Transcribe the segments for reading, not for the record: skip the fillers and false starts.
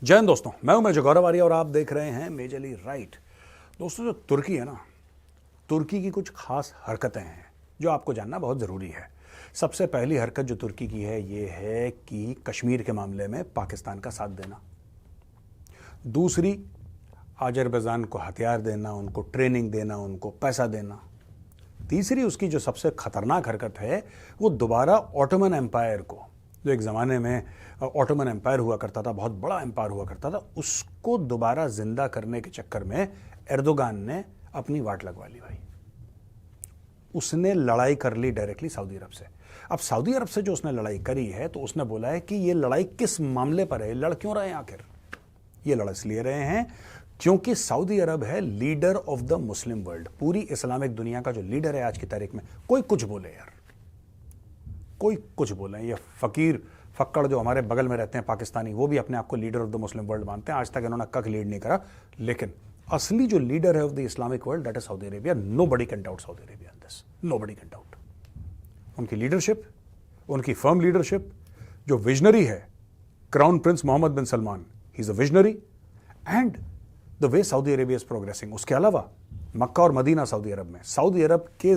जय हिंद दोस्तों, मैं हूं मेजर गौरव आर्य और आप देख रहे हैं मेजरली राइट। दोस्तों, जो तुर्की है ना, तुर्की की कुछ खास हरकतें हैं जो आपको जानना बहुत ज़रूरी है। सबसे पहली हरकत जो तुर्की की है ये है कि कश्मीर के मामले में पाकिस्तान का साथ देना। दूसरी, अजरबैजान को हथियार देना, उनको ट्रेनिंग देना, उनको पैसा देना। तीसरी, उसकी जो सबसे खतरनाक हरकत है वो दोबारा ऑटोमन एम्पायर को, जो एक ज़माने में ऑटोमन एम्पायर हुआ करता था, बहुत बड़ा एम्पायर हुआ करता था, उसको दोबारा जिंदा करने के चक्कर में एर्दोगान ने अपनी वाट लगवा ली भाई। उसने लड़ाई कर ली डायरेक्टली सऊदी अरब से। अब सऊदी अरब से जो उसने लड़ाई करी है तो उसने बोला है कि ये लड़ाई किस मामले पर है, लड़ क्यों रहे हैं आखिर। ये लड़ इसलिए रहे हैं क्योंकि सऊदी अरब है leader of the Muslim world. पूरी इस्लामिक दुनिया का जो लीडर है आज की तारीख में, कोई कुछ बोले यार, कोई कुछ बोले, ये फकीर फक्कड़ जो हमारे बगल में रहते हैं पाकिस्तानी, वो भी अपने आप को leader of the Muslim world मानते हैं। आज तक इन्होंने कख लीड नहीं करा, लेकिन असली जो लीडर है of the Islamic world that is Saudi Arabia. Nobody can doubt Saudi Arabia in this, nobody can doubt. उनकी लीडरशिप, उनकी फर्म लीडरशिप, जो विजनरी है crown prince Mohammed bin Salman, he is a visionary, and the way Saudi Arabia is progressing. उसके अलावा मक्का और Medina Saudi अरब में, Saudi अरब के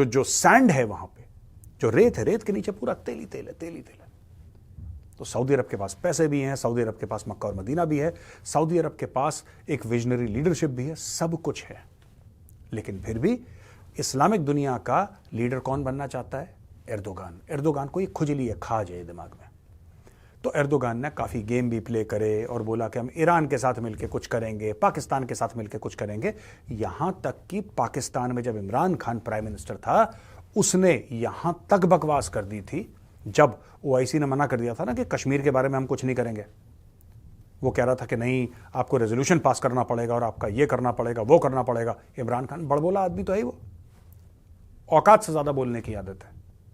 जो सैंड है वहां पे, जो रेत है, रेत के नीचे पूरा तेल ही तेल है, तेल ही तेल है। तो सऊदी अरब के पास पैसे भी हैं, सऊदी अरब के पास मक्का और मदीना भी है, सऊदी अरब के पास एक विजनरी लीडरशिप भी है, सब कुछ है। लेकिन फिर भी इस्लामिक दुनिया का लीडर कौन बनना चाहता है? एर्दोगान। एर्दोगान को ये खुजली है, खाज है दिमाग में। तो एर्दोगान ने काफ़ी गेम भी प्ले करे और बोला कि हम ईरान के साथ मिलकर कुछ करेंगे, पाकिस्तान के साथ मिलकर कुछ करेंगे। यहां तक कि पाकिस्तान में जब इमरान खान प्राइम मिनिस्टर था, उसने यहां तक बकवास कर दी थी जब ओआईसी ने मना कर दिया था ना कि कश्मीर के बारे में हम कुछ नहीं करेंगे। वो कह रहा था कि नहीं, आपको रेजोल्यूशन पास करना पड़ेगा और आपका ये करना पड़ेगा, वो करना पड़ेगा। इमरान खान बड़बोला आदमी तो है ही, वो औकात से ज्यादा बोलने की आदत है,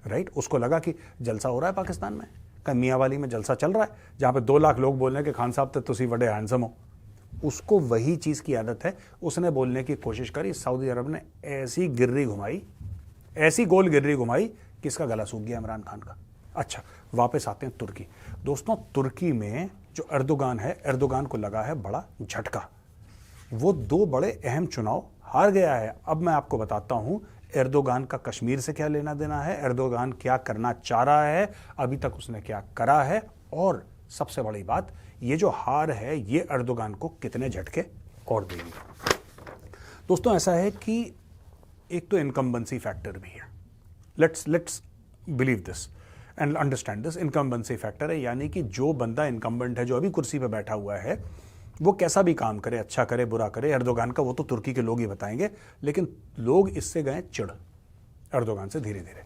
राइट। उसको लगा कि जलसा हो रहा है पाकिस्तान में, कहीं मियांवाली में जलसा चल रहा है जहां पे 2 लाख लोग बोल रहे हैं कि खान साहब तो तुसी बड़े हैंडसम हो। उसको वही चीज की आदत है। उसने बोलने की कोशिश करी, सऊदी अरब ने ऐसी गिर्री घुमाई, ऐसी गोल गिर्री घुमाई कि इसका गला सूख गया इमरान खान का। अच्छा, वापस आते हैं तुर्की। दोस्तों, तुर्की में जो एर्दोगान है, एर्दोगान को लगा है बड़ा झटका। वो 2 बड़े अहम चुनाव हार गया है। अब मैं आपको बताता हूं एर्दोगान का कश्मीर से क्या लेना देना है, एर्दोगान क्या करना चाह रहा है, अभी तक उसने क्या करा है, और सबसे बड़ी बात, ये जो हार है ये एर्दोगान को कितने झटके और देगी। दोस्तों, ऐसा है कि एक तो इनकम्बेंसी फैक्टर भी है। Let's believe this and understand this. Incumbency factor है, यानी कि जो बंदा इनकम्बेंट है, जो अभी कुर्सी पे बैठा हुआ है, वो कैसा भी काम करे, अच्छा करे बुरा करे, एर्दोगान का वो तो तुर्की के लोग ही बताएंगे। लेकिन लोग इससे गए चिढ़ एर्दोगान से धीरे धीरे।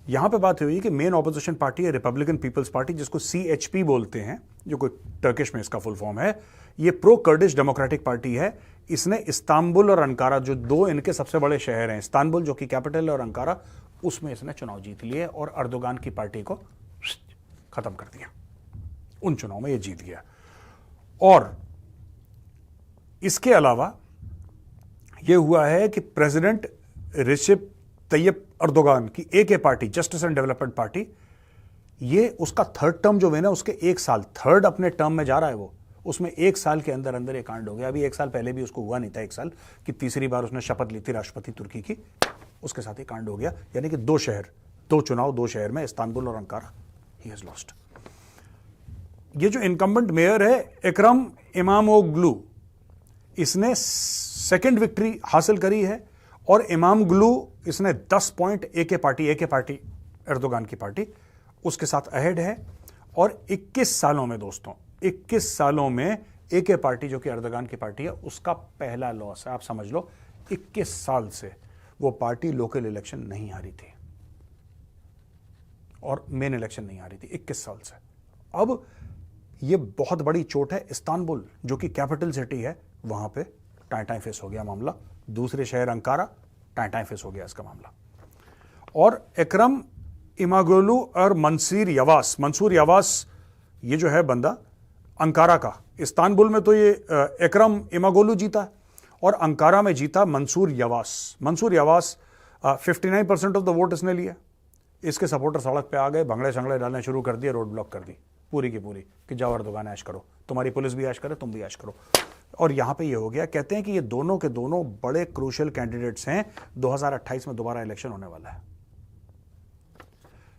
यहां पे बात हुई कि मेन ऑपोजिशन पार्टी है रिपब्लिकन पीपल्स पार्टी, जिसको CHP बोलते हैं, जो कोई टर्किश में इसका फुल फॉर्म है। ये प्रो कर्डिश डेमोक्रेटिक पार्टी है। इसने इस्तांबुल और अंकारा, जो 2 इनके सबसे बड़े शहर हैं, इस्तांबुल जो कि कैपिटल है और अंकारा, उसमें इसने चुनाव जीत लिए और एर्दोगान की पार्टी को खत्म कर दिया। उन चुनाव में ये जीत गया। और इसके अलावा यह हुआ है कि प्रेसिडेंट रिसेप तैयब एर्दोगान की एक party, justice and development party, ये उसका 3rd टर्म जो है ना, उसके 1 साल, 3rd अपने टर्म में जा रहा है वो, उसमें 1 साल के अंदर अंदर एक कांड हो गया। अभी 1 साल पहले भी उसको हुआ नहीं था, 1 साल की तीसरी बार उसने शपथ ली थी राष्ट्रपति तुर्की की, उसके साथ ही कांड हो गया। यानी कि 2 शहर, 2 चुनाव 2 शहर में, इस्तांबुल और अंकारा, ही हैज लॉस्ट। ये जो इनकम्बेंट मेयर है इकरम इमामोग्लू, इसने 2nd विक्ट्री हासिल करी है और इमामोग्लू इसने 10 पॉइंट एक पार्टी एर्दोगान की पार्टी उसके साथ अहेड है। और 21 सालों में दोस्तों, 21 सालों में एक पार्टी जो कि एर्दोगान की पार्टी है, उसका पहला लॉस है। आप समझ लो 21 साल से वो पार्टी लोकल इलेक्शन नहीं हारी थी और मेन इलेक्शन नहीं हारी थी 21 साल से। अब ये बहुत बड़ी चोट है। इस्तांबुल जो कि कैपिटल सिटी है, वहां पे टाइम फेस हो गया मामला। दूसरे शहर अंकारा, टाइम फेस हो गया इसका मामला। और इकरम इमामोग्लू और मंसूर यवास, ये जो है बंदा अंकारा का, इस्तांबुल में तो ये इकरम इमामोग्लू जीता और अंकारा में जीता मंसूर यवास। 59% ऑफ द वोट इसने लिया। इसके सपोर्टर सड़क पे आ गए, भंगड़े शंगड़े डालने शुरू कर दिए, रोड ब्लॉक कर दी। पूरी की पूरी कि जाओ अर्दोगान ऐश करो, तुम्हारी पुलिस भी ऐश करे, तुम भी ऐश करो। और यहां पे ये हो गया। कहते हैं कि ये दोनों के दोनों बड़े क्रूशियल कैंडिडेट्स हैं। 2028 में दोबारा इलेक्शन होने वाला है।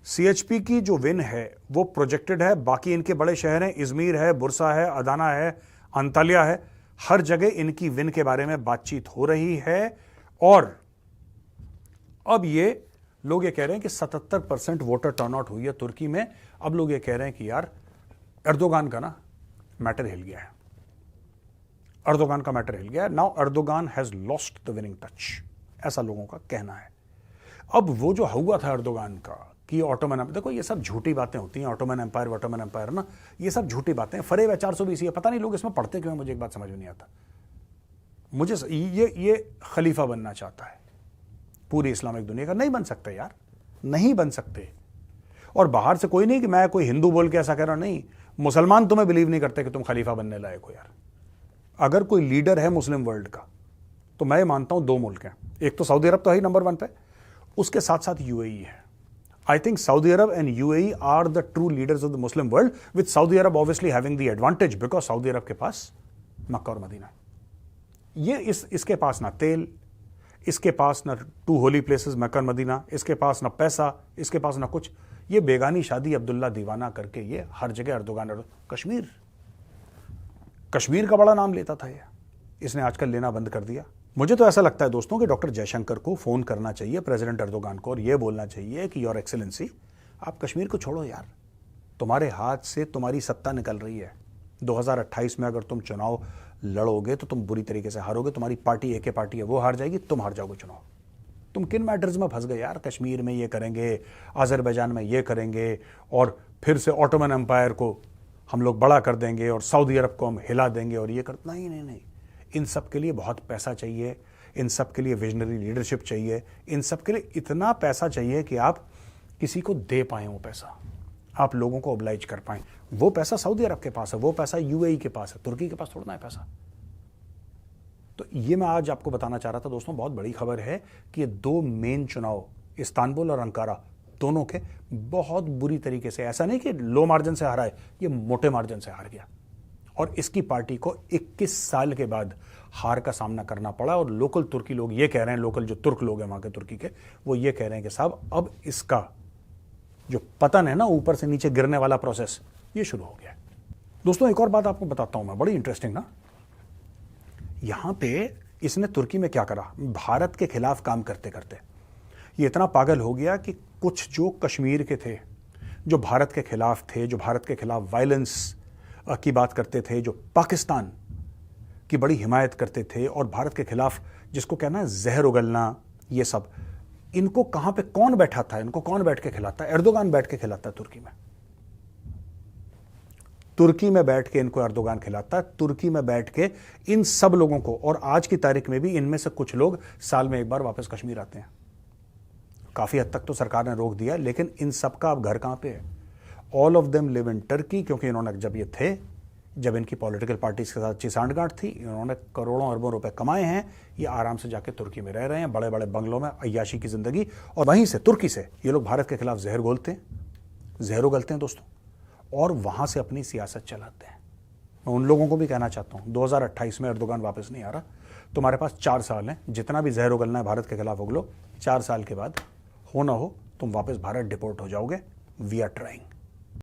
सीएचपी की जो विन है वो प्रोजेक्टेड है। बाकी इनके बड़े शहर हैं, इजमीर है, बुरसा है, अदाना है, अंतालिया है, हर जगह इनकी विन के बारे में बातचीत हो रही है। और अब ये लोग ये कह रहे हैं कि 77% वोटर टर्नआउट हुई है तुर्की में। अब लोग ये कह रहे हैं कि यार अर्दोगान का ना मैटर हिल गया है, अर्दोगान का मैटर हिल गया है। Now Erdogan has lost the winning touch, ऐसा लोगों का कहना है। अब वो जो हुआ था अर्दोगान का कि ऑटोमन, देखो ये सब झूठी बातें होती हैं, ऑटोमन एम्पायर ना, ये सब झूठी बातें। फरेब 420 है, पता नहीं लोग इसमें पढ़ते क्यों, मुझे एक बात समझ में नहीं आता। मुझे ये खलीफा बनना चाहता है पूरी इस्लामिक दुनिया का, नहीं बन सकते यार, नहीं बन सकते। और बाहर से कोई नहीं कि मैं कोई हिंदू बोल के ऐसा कह रहा, नहीं, मुसलमान तुम्हें बिलीव नहीं करते कि तुम खलीफा बनने लायक हो यार। अगर कोई लीडर है मुस्लिम वर्ल्ड का तो मैं मानता हूं 2 मुल्क हैं, एक तो सऊदी अरब तो है नंबर 1 पे, उसके साथ साथ यूएई है। I think Saudi Arab and UAE are the true leaders of the Muslim world, with Saudi Arab obviously having the advantage because Saudi Arab के पास मक्का और मदीना। ये इसके पास ना तेल, इसके पास ना 2 होली प्लेसेस मक्का और मदीना, इसके पास ना पैसा, इसके पास ना कुछ। ये बेगानी शादी अब्दुल्ला दीवाना करके ये हर जगह अर्दोगान। कश्मीर का बड़ा नाम लेता था ये, इसने आजकल लेना बंद कर दिया। मुझे तो ऐसा लगता है दोस्तों कि डॉक्टर जयशंकर को फोन करना चाहिए प्रेसिडेंट अर्दोगान को और यह बोलना चाहिए कि योर एक्सेलेंसी, आप कश्मीर को छोड़ो यार, तुम्हारे हाथ से तुम्हारी सत्ता निकल रही है। 2028 में अगर तुम चुनाव लड़ोगे तो तुम बुरी तरीके से हारोगे। तुम्हारी पार्टी एक पार्टी है, वो हार जाएगी, तुम हार जाओगे चुनाव। तुम किन मैटर्स में फंस गए यार? कश्मीर में ये करेंगे, अजरबैजान में ये करेंगे, और फिर से ऑटोमन एम्पायर को हम लोग बड़ा कर देंगे और सऊदी अरब को हम हिला देंगे और ये कर, नहीं। इन सब के लिए बहुत पैसा चाहिए, इन सब के लिए विजनरी लीडरशिप चाहिए, इन सब के लिए इतना पैसा चाहिए कि आप किसी को दे पाएं वो पैसा, आप लोगों को ओब्लाइज कर पाएं। वो पैसा सऊदी अरब के पास है, वो पैसा यूएई के पास है, तुर्की के पास थोड़ा ना है पैसा। तो ये मैं आज आपको बताना चाह रहा था दोस्तों, बहुत बड़ी खबर है कि ये 2 मेन चुनाव इस्तांबुल और अंकारा दोनों के बहुत बुरी तरीके से, ऐसा नहीं कि लो मार्जिन से हारा है, ये मोटे मार्जिन से हार गया और इसकी पार्टी को 21 साल के बाद हार का सामना करना पड़ा। और लोकल तुर्की लोग ये कह रहे हैं, लोकल जो तुर्क लोग हैं वहां के तुर्की के, वो ये कह रहे हैं कि साहब अब इसका जो पतन है ना, ऊपर से नीचे गिरने वाला प्रोसेस, ये शुरू हो गया है। दोस्तों एक और बात आपको बताता हूं मैं, बड़ी इंटरेस्टिंग ना। यहां पे इसने तुर्की में क्या करा, भारत के खिलाफ काम करते करते ये इतना पागल हो गया कि कुछ जो कश्मीर के थे, जो भारत के खिलाफ थे, जो भारत के खिलाफ वायलेंस की बात करते थे, जो पाकिस्तान की बड़ी हिमायत करते थे और भारत के खिलाफ जिसको कहना है जहर उगलना, ये सब, इनको कहां पे कौन बैठा था, इनको कौन बैठ के खिलाता है? एर्दोगान बैठ के खिलाता है तुर्की में। तुर्की में बैठ के इनको एर्दोगान खिलाता है, तुर्की में बैठ के इन सब लोगों को। और आज की तारीख में भी इनमें से कुछ लोग साल में एक बार वापस कश्मीर आते हैं। काफी हद तक तो सरकार ने रोक दिया, लेकिन इन सब का अब घर कहां पे है? All of them live in Turkey, क्योंकि इन्होंने जब ये थे, जब इनकी पॉलिटिकल पार्टीज के साथ अच्छी सांठगांठ थी, इन्होंने करोड़ों अरबों रुपए कमाए हैं, ये आराम से जाके तुर्की में रह रहे हैं, बड़े बड़े बंगलों में, अय्याशी की जिंदगी। और वहीं से, तुर्की से, ये लोग भारत के खिलाफ जहर उगलते हैं दोस्तों, और वहां से अपनी सियासत चलाते हैं। मैं उन लोगों को भी कहना चाहता हूं, 2028 में एर्दोगान वापस नहीं आ रहा, तुम्हारे पास 4 साल हैं, जितना भी जहर उगलना है भारत के खिलाफ उगलो, 4 साल के बाद हो ना हो तुम वापस भारत डिपोर्ट हो जाओगे। We are trying.